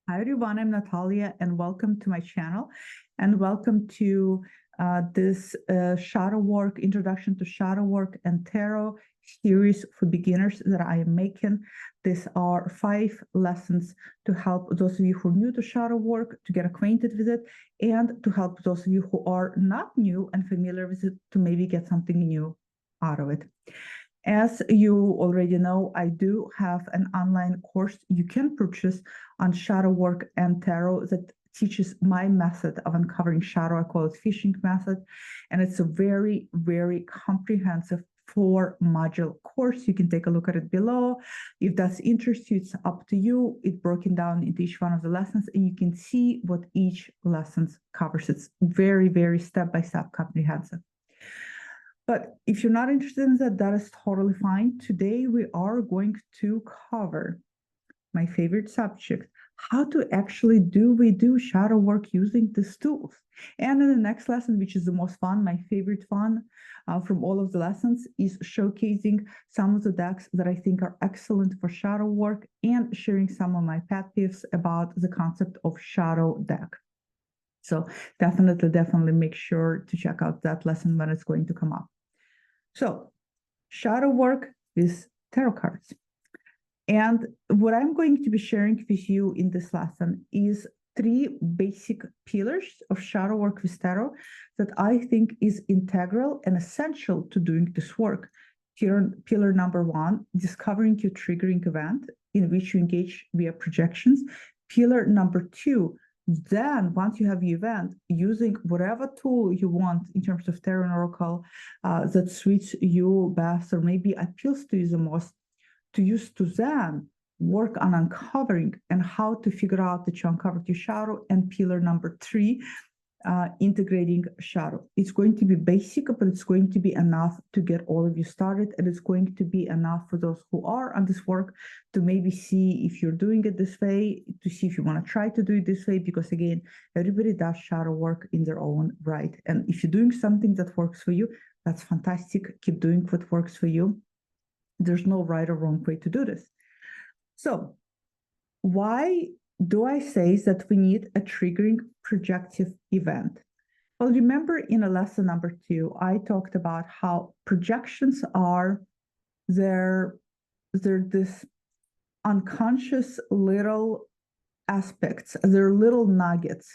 Hi everyone, I'm Natalia and welcome to my channel and welcome to this shadow work, introduction to shadow work and tarot series for beginners that I am making. These are 5 lessons to help those of you who are new to shadow work to get acquainted with it, and to help those of you who are not new and familiar with it to maybe get something new out of it. As you already know, I do have an online course you can purchase on shadow work and tarot that teaches my method of uncovering shadow. I call it fishing method. And it's a very, very comprehensive 4-module course. You can take a look at it below. If that's interest you, it's up to you. It's broken down into each one of the lessons, and you can see what each lesson covers. It's very, very step-by-step comprehensive. But if you're not interested in that, that is totally fine. Today, we are going to cover my favorite subject, how to actually do shadow work using these tools. And in the next lesson, which is the most fun, my favorite fun from all of the lessons, is showcasing some of the decks that I think are excellent for shadow work and sharing some of my pet peeves about the concept of shadow deck. So definitely make sure to check out that lesson when it's going to come up. So shadow work is tarot cards. And what I'm going to be sharing with you in this lesson is 3 basic pillars of shadow work with tarot that I think is integral and essential to doing this work. Pillar number 1, discovering your triggering event in which you engage via projections. Pillar number 2, then once you have the event, using whatever tool you want in terms of tarot and oracle that suits you best or maybe appeals to you the most, to use to then work on uncovering and how to figure out that you uncovered your shadow. And pillar number 3, integrating shadow. It's going to be basic, but it's going to be enough to get all of you started, and it's going to be enough for those who are on this work to maybe see if you're doing it this way, to see if you want to try to do it this way, because again, everybody does shadow work in their own right. And if you're doing something that works for you, that's fantastic. Keep doing what works for you. There's no right or wrong way to do this. So why do I say that we need a triggering projective event? Well, remember in a lesson number 2, I talked about how projections are they're this unconscious little aspects, they're little nuggets.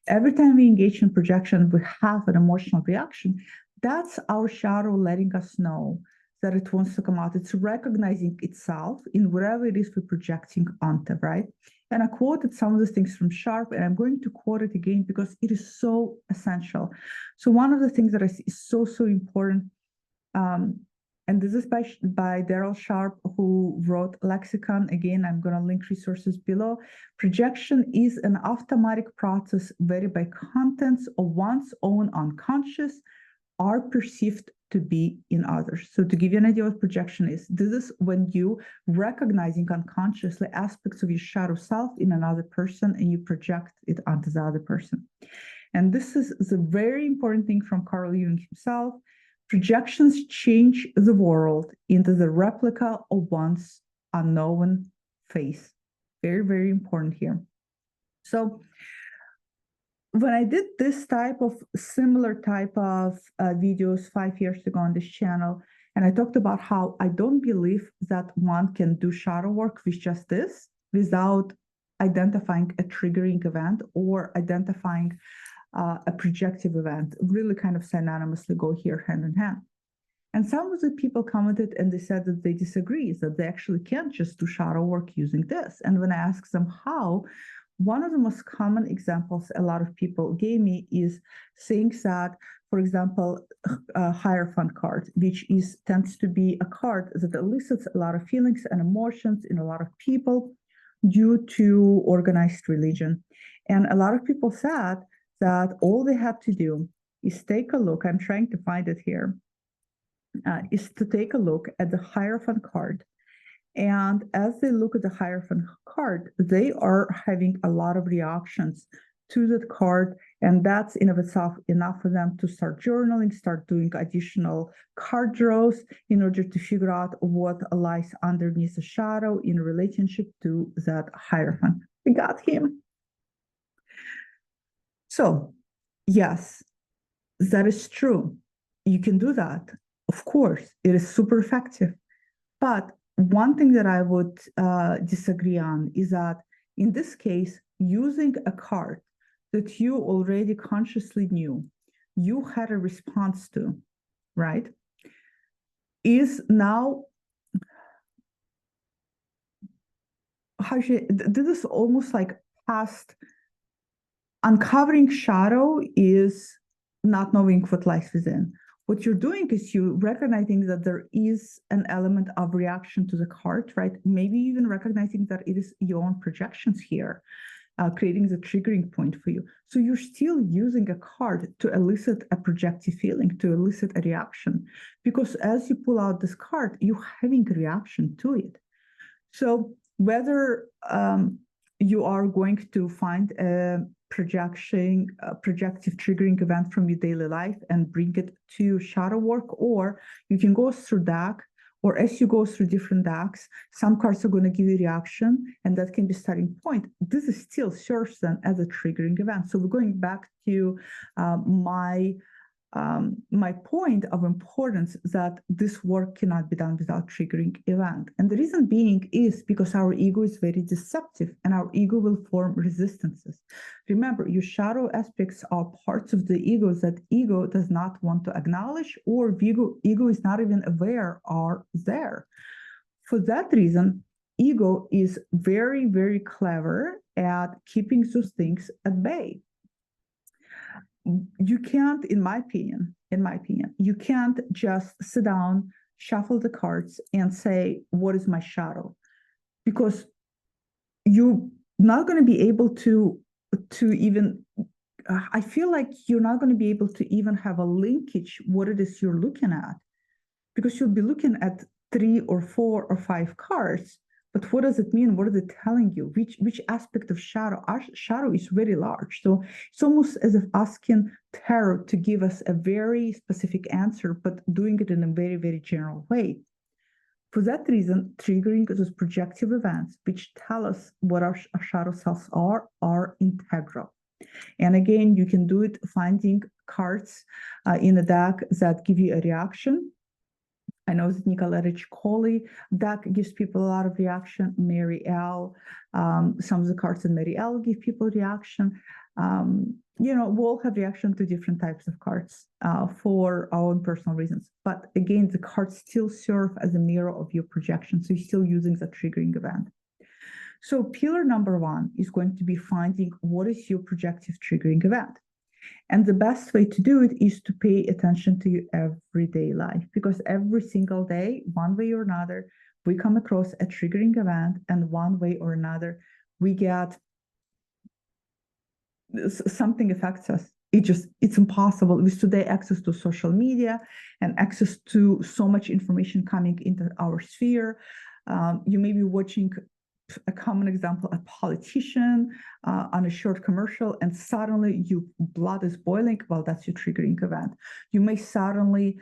Every time we engage in projection, we have an emotional reaction. That's our shadow letting us know that it wants to come out. It's recognizing itself in whatever it is we're projecting onto, right? And I quoted some of the things from Sharp, and I'm going to quote it again because it is so essential. So one of the things that I see is so important, and this is by Daryl Sharp, who wrote Lexicon. Again, I'm going to link resources below. Projection is an automatic process whereby contents of one's own unconscious are perceived to be in others. So to give you an idea what projection is, this is when you recognizing unconsciously aspects of your shadow self in another person and you project it onto the other person. And this is the very important thing from Carl Jung himself. Projections change the world into the replica of one's unknown face. Very important here. So when I did this similar type of videos 5 years ago on this channel, and I talked about how I don't believe that one can do shadow work with just this without identifying a triggering event or identifying a projective event, really kind of synonymously go here hand in hand. And some of the people commented and they said that they disagree, that they actually can't just do shadow work using this. And when I asked them how, one of the most common examples a lot of people gave me is saying that, for example, a Hierophant card, which tends to be a card that elicits a lot of feelings and emotions in a lot of people due to organized religion. And a lot of people said that all they had to do is take a look, I'm trying to find it here, is to take a look at the Hierophant card. And as they look at the Hierophant card, they are having a lot of reactions to that card. And that's in of itself enough for them to start journaling, start doing additional card draws in order to figure out what lies underneath the shadow in relationship to that Hierophant. We got him. So, yes, that is true. You can do that. Of course, it is super effective. But one thing that I would disagree on is that in this case, using a card that you already consciously knew you had a response to, right, is now, this is almost like past. Uncovering shadow is not knowing what lies within. What you're doing is you recognizing that there is an element of reaction to the card, right? Maybe even recognizing that it is your own projections here, creating the triggering point for you. So you're still using a card to elicit a projective feeling, to elicit a reaction. Because as you pull out this card, you're having a reaction to it. So whether you are going to find a projective triggering event from your daily life and bring it to shadow work, or you can go through deck, or as you go through different decks, some cards are going to give you reaction, and that can be starting point. This is still serves then as a triggering event. So we're going back to my point of importance that this work cannot be done without triggering event. And the reason being is because our ego is very deceptive and our ego will form resistances. Remember, your shadow aspects are parts of the ego that ego does not want to acknowledge, or ego is not even aware are there. For that reason, ego is very, very clever at keeping those things at bay. You can't, in my opinion, you can't just sit down, shuffle the cards, and say, what is my shadow? Because you're not going to be able to even, I feel like you're not going to be able to even have a linkage what it is you're looking at, because you'll be looking at 3 or 4 or 5 cards. But what does it mean? What is it telling you? Which aspect of shadow? Our shadow is very large. So it's almost as if asking tarot to give us a very specific answer, but doing it in a very, very general way. For that reason, triggering those projective events, which tell us what our shadow selves are integral. And again, you can do it finding cards in a deck that give you a reaction. I know that Nicola Riccioli deck gives people a lot of reaction. Mary L. Some of the cards in Mary L. give people reaction. We all have reaction to different types of cards for our own personal reasons. But again, the cards still serve as a mirror of your projection. So you're still using the triggering event. So pillar number 1 is going to be finding what is your projective triggering event. And the best way to do it is to pay attention to your everyday life, because every single day, one way or another, we come across a triggering event, and one way or another, we get something affects us. It's impossible with today access to social media and access to so much information coming into our sphere. You may be watching, a common example, a politician on a short commercial, and suddenly your blood is boiling. Well, that's your triggering event. You may suddenly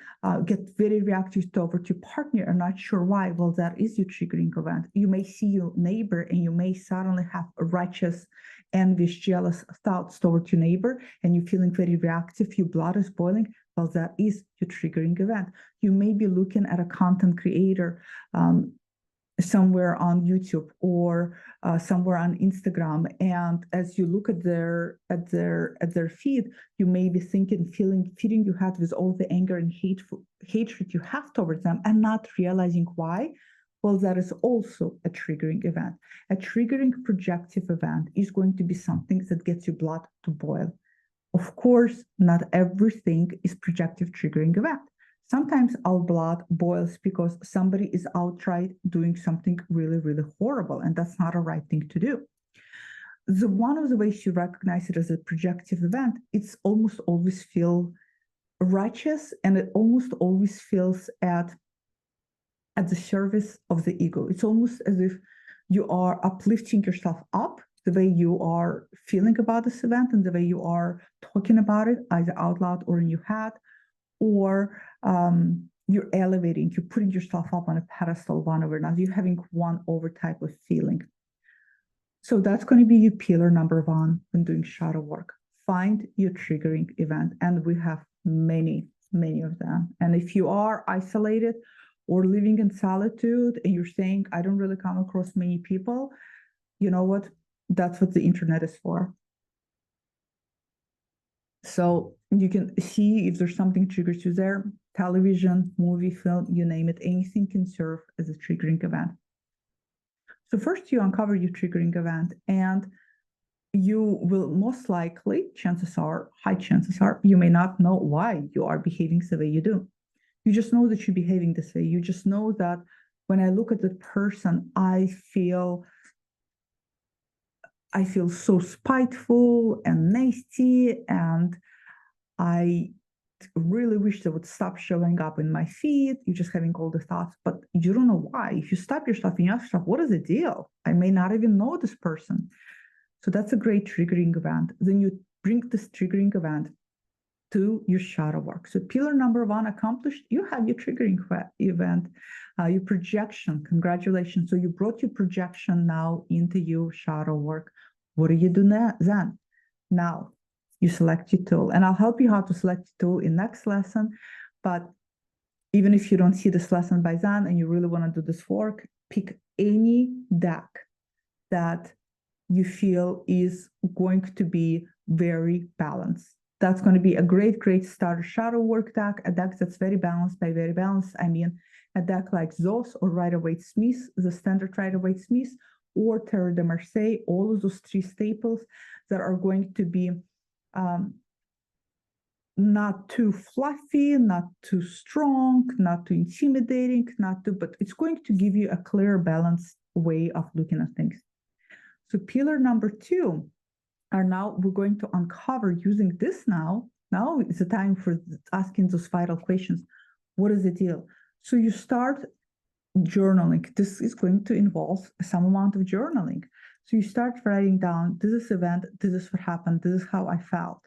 get very reactive toward your partner and not sure why. Well, that is your triggering event. You may see your neighbor and you may suddenly have righteous, envious, jealous thoughts toward your neighbor, and you're feeling very reactive. Your blood is boiling. Well, that is your triggering event. You may be looking at a content creator somewhere on YouTube or somewhere on Instagram, and as you look at their feed, you may be thinking, feeding your head with all the anger and hatred you have towards them, and not realizing why. Well, that is also a triggering event. A triggering projective event is going to be something that gets your blood to boil. Of course, not everything is projective triggering event. Sometimes our blood boils because somebody is outright doing something really, really horrible, and that's not a right thing to do. One of the ways you recognize it as a projective event, it's almost always feel righteous, and it almost always feels at the service of the ego. It's almost as if you are uplifting yourself up, the way you are feeling about this event and the way you are talking about it, either out loud or in your head, or you're elevating, you're putting yourself up on a pedestal one over another, you're having one over type of feeling. So that's going to be your pillar number one when doing shadow work. Find your triggering event. And we have many, many of them. And if you are isolated or living in solitude and you're saying, I don't really come across many people, you know what? That's what the internet is for. So you can see if there's something triggers you there. Television, movie, film, you name it, anything can serve as a triggering event. So first you uncover your triggering event, and you will most likely, chances are, high chances are, you may not know why you are behaving the way you do. You just know that you're behaving this way. You just know that when I look at the person, I feel so spiteful and nasty, and I really wish they would stop showing up in my feed. You're just having all the thoughts, but you don't know why. If you stop yourself and you ask yourself, what is the deal? I may not even know this person. So that's a great triggering event. Then you bring this triggering event to your shadow work. So pillar number one accomplished, you have your triggering event, your projection. Congratulations. So you brought your projection now into your shadow work. What do you do then? Now you select your tool, and I'll help you how to select your tool in next lesson. But even if you don't see this lesson by then and you really want to do this work, pick any deck that you feel is going to be very balanced. That's going to be a great, great starter shadow work deck, a deck that's very balanced. By very balanced, I mean a deck like Zos or Rider-Waite-Smith, the standard Rider-Waite-Smith, or Terre de Marseille, all of those three staples that are going to be not too fluffy, not too strong, not too intimidating, but it's going to give you a clear, balanced way of looking at things. So pillar number two are now we're going to uncover using this now. Now is the time for asking those vital questions. What is the deal? So you start journaling. This is going to involve some amount of journaling. So you start writing down, this is event, this is what happened, this is how I felt.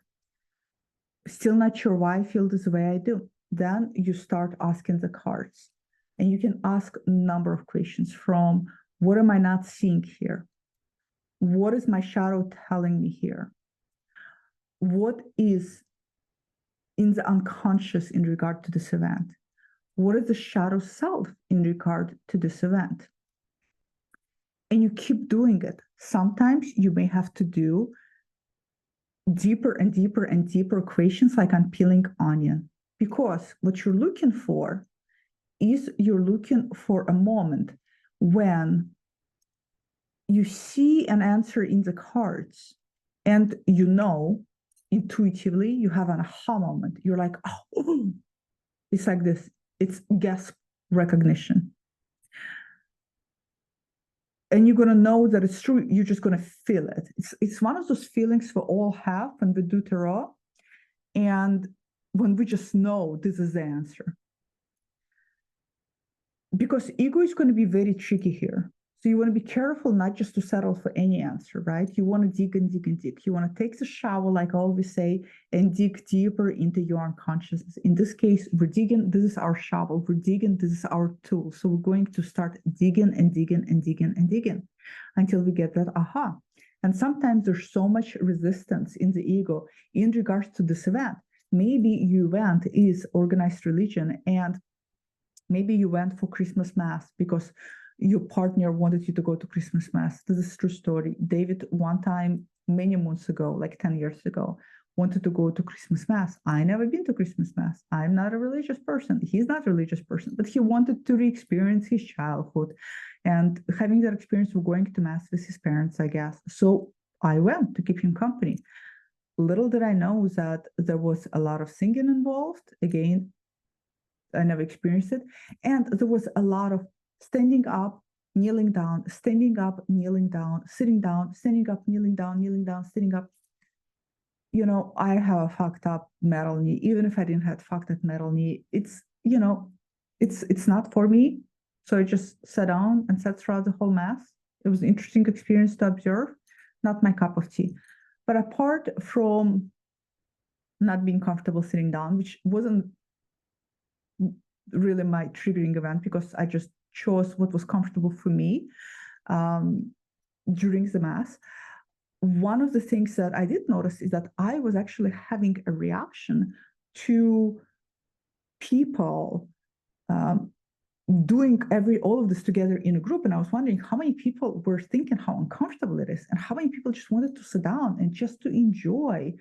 Still not sure why I feel this way I do. Then you start asking the cards. And you can ask a number of questions from what am I not seeing here? What is my shadow telling me here? What is in the unconscious in regard to this event? What is the shadow self in regard to this event? And you keep doing it. Sometimes you may have to do deeper and deeper and deeper questions, like on peeling onion, because what you're looking for is you're looking for a moment when you see an answer in the cards and you know intuitively you have an aha moment. You're like, oh, it's like this. It's gasp recognition. And you're going to know that it's true. You're just going to feel it. It's one of those feelings we all have when we do tarot. And when we just know this is the answer. Because ego is going to be very tricky here. So you want to be careful not just to settle for any answer, right? You want to dig and dig and dig. You want to take the shovel, like I always say, and dig deeper into your unconsciousness. In this case, we're digging. This is our shovel. We're digging. This is our tool. So we're going to start digging and digging and digging and digging until we get that aha. And sometimes there's so much resistance in the ego in regards to this event. Maybe your event is organized religion, and maybe you went for Christmas Mass because your partner wanted you to go to Christmas Mass. This is a true story. David, one time, many months ago, like 10 years ago, wanted to go to Christmas Mass. I never been to Christmas Mass. I'm not a religious person. He's not a religious person, but he wanted to re-experience his childhood and having that experience of going to Mass with his parents, I guess. So I went to keep him company. Little did I know that there was a lot of singing involved. Again, I never experienced it. And there was a lot of standing up, kneeling down, standing up, kneeling down, sitting down, standing up, kneeling down, sitting up. You know, I have a fucked up metal knee. Even if I didn't have fucked up metal knee, it's, you know, it's not for me. So I just sat down and sat throughout the whole mass. It was an interesting experience to observe, not my cup of tea. But apart from not being comfortable sitting down, which wasn't really my triggering event because I just chose what was comfortable for me. during the mass, one of the things that I did notice is that I was actually having a reaction to people doing all of this together in a group. And I was wondering how many people were thinking how uncomfortable it is, and how many people just wanted to sit down and just to enjoy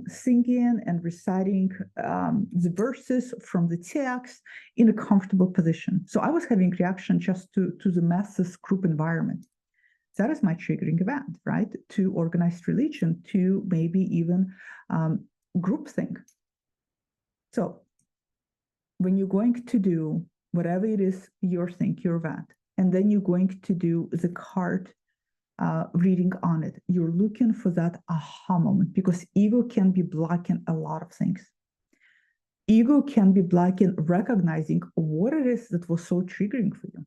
singing and reciting the verses from the text in a comfortable position. So I was having reaction just to the masses group environment. That is my triggering event, right? To organized religion, to maybe even groupthink. So when you're going to do whatever it is your thing, your event, and then you're going to do the card reading on it, you're looking for that aha moment, because ego can be blocking a lot of things. Ego can be blocking recognizing what it is that was so triggering for you.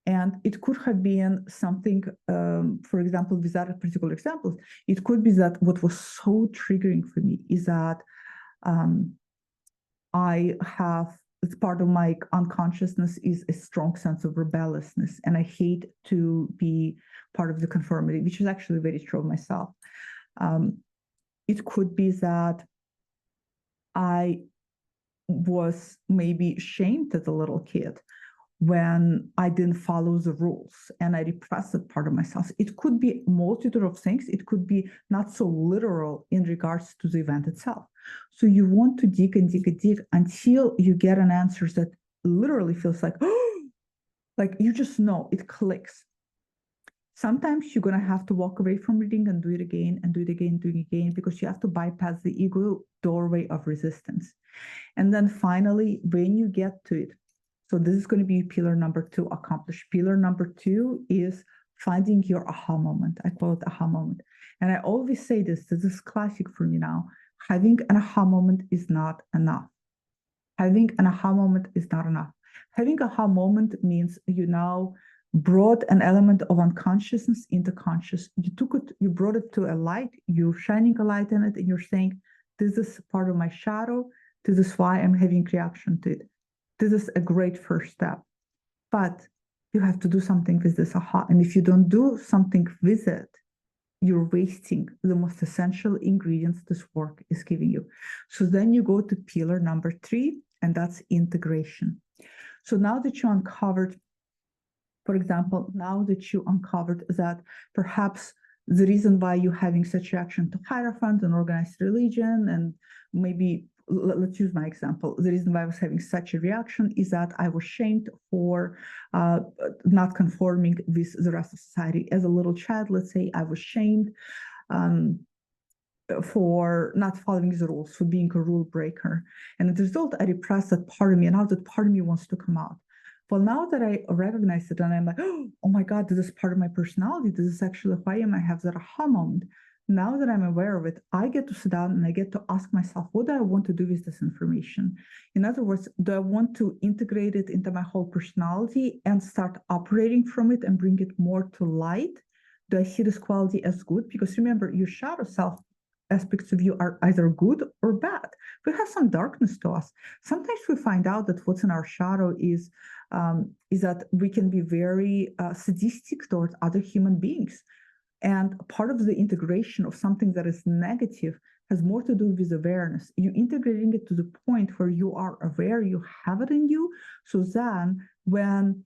And it could have been something, for example, with that particular example, it could be that what was so triggering for me is that I have, it's part of my unconsciousness is a strong sense of rebelliousness. And I hate to be part of the conformity, which is actually very true of myself. It could be that I was maybe shamed as a little kid when I didn't follow the rules and I repressed that part of myself. It could be a multitude of things. It could be not so literal in regards to the event itself. So you want to dig and dig and dig until you get an answer that literally feels like, oh, like you just know, it clicks. Sometimes you're going to have to walk away from reading and do it again and do it again, do it again, because you have to bypass the ego doorway of resistance. And then finally, when you get to it, so this is going to be pillar number 2, accomplished. Pillar number 2 is finding your aha moment. I call it aha moment. And I always say this is classic for me now. Having an aha moment is not enough. Having an aha moment is not enough. Having an aha moment means you now brought an element of unconsciousness into conscious. You took it, you brought it to a light, you're shining a light in it, and you're saying, this is part of my shadow. This is why I'm having reaction to it. This is a great first step, but you have to do something with this aha. And if you don't do something with it, you're wasting the most essential ingredients this work is giving you. So then you go to pillar number 3, and that's integration. So now that you uncovered, for example, now that you uncovered that perhaps the reason why you're having such reaction to Hierophant and organized religion, and maybe let's use my example. The reason why I was having such a reaction is that I was shamed for not conforming with the rest of society. As a little child, let's say, I was shamed for not following the rules, for being a rule breaker. And as a result, I repressed that part of me, and now that part of me wants to come out. Well, now that I recognize it and I'm like, oh my God, this is part of my personality. This is actually who I am. I have that aha moment. Now that I'm aware of it, I get to sit down and I get to ask myself, what do I want to do with this information? In other words, do I want to integrate it into my whole personality and start operating from it and bring it more to light? Do I see this quality as good? Because remember, your shadow self aspects of you are either good or bad. We have some darkness to us. Sometimes we find out that what's in our shadow is that we can be very sadistic towards other human beings. And part of the integration of something that is negative has more to do with awareness. You integrating it to the point where you are aware you have it in you. So then when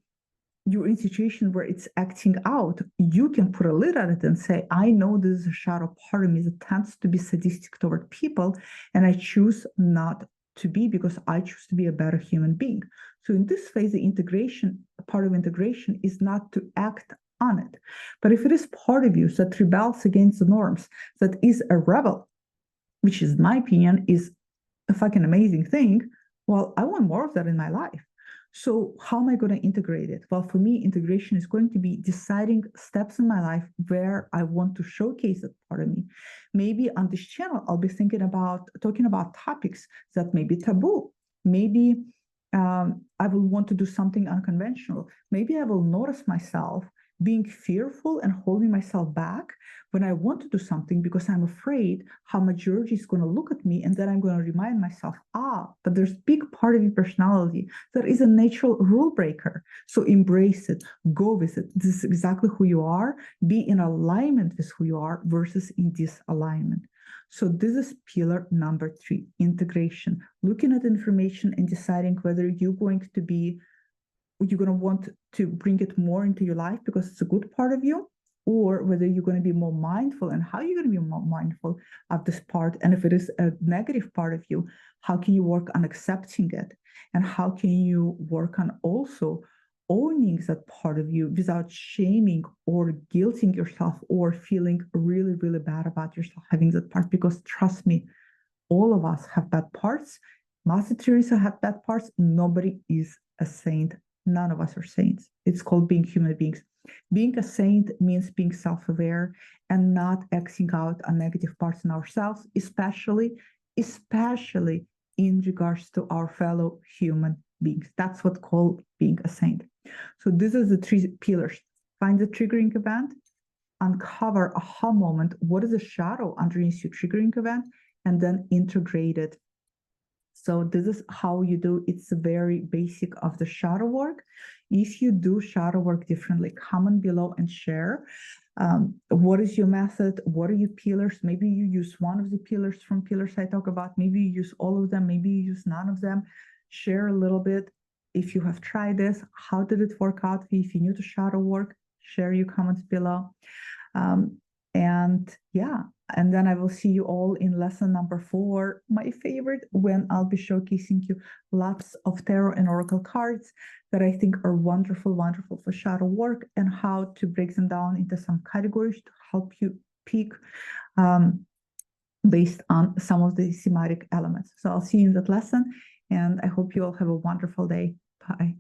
you're in a situation where it's acting out, you can put a lid on it and say, I know this is a shadow part of me that tends to be sadistic toward people, and I choose not to be, because I choose to be a better human being. So in this phase, the integration, part of integration is not to act on it. But if it is part of you that rebels against the norms, that is a rebel, which is, in my opinion, is a fucking amazing thing, well, I want more of that in my life. So how am I going to integrate it? Well, for me, integration is going to be deciding steps in my life where I want to showcase that part of me. Maybe on this channel, I'll be thinking about talking about topics that may be taboo. Maybe I will want to do something unconventional. Maybe I will notice myself being fearful and holding myself back when I want to do something because I'm afraid how majority is going to look at me, and then I'm going to remind myself, but there's big part of your personality that is a natural rule breaker. So embrace it, go with it. This is exactly who you are. Be in alignment with who you are versus in disalignment. So this is pillar number 3, integration, looking at information and deciding whether you're going to want to bring it more into your life because it's a good part of you, or whether you're going to be more mindful, and how you're going to be more mindful of this part. And if it is a negative part of you, how can you work on accepting it? And how can you work on also owning that part of you without shaming or guilting yourself or feeling really, really bad about yourself having that part? Because trust me, all of us have bad parts. Mother Teresa had bad parts. Nobody is a saint. None of us are saints. It's called being human beings. Being a saint means being self-aware and not acting out on negative parts in ourselves, especially in regards to our fellow human beings. That's what called being a saint. So this is the 3 pillars. Find the triggering event, uncover aha moment. What is the shadow underneath your triggering event? And then integrate it. So this is how you do. It's very basic of the shadow work. If you do shadow work differently, comment below and share. What is your method? What are your pillars? Maybe you use one of the pillars from pillars I talk about. Maybe you use all of them. Maybe you use none of them. Share a little bit. If you have tried this, how did it work out? If you're new to shadow work, share your comments below. And then I will see you all in lesson number 4, my favorite, when I'll be showcasing you lots of tarot and oracle cards that I think are wonderful for shadow work, and how to break them down into some categories to help you pick based on some of the thematic elements. So I'll see you in that lesson, and I hope you all have a wonderful day. Bye.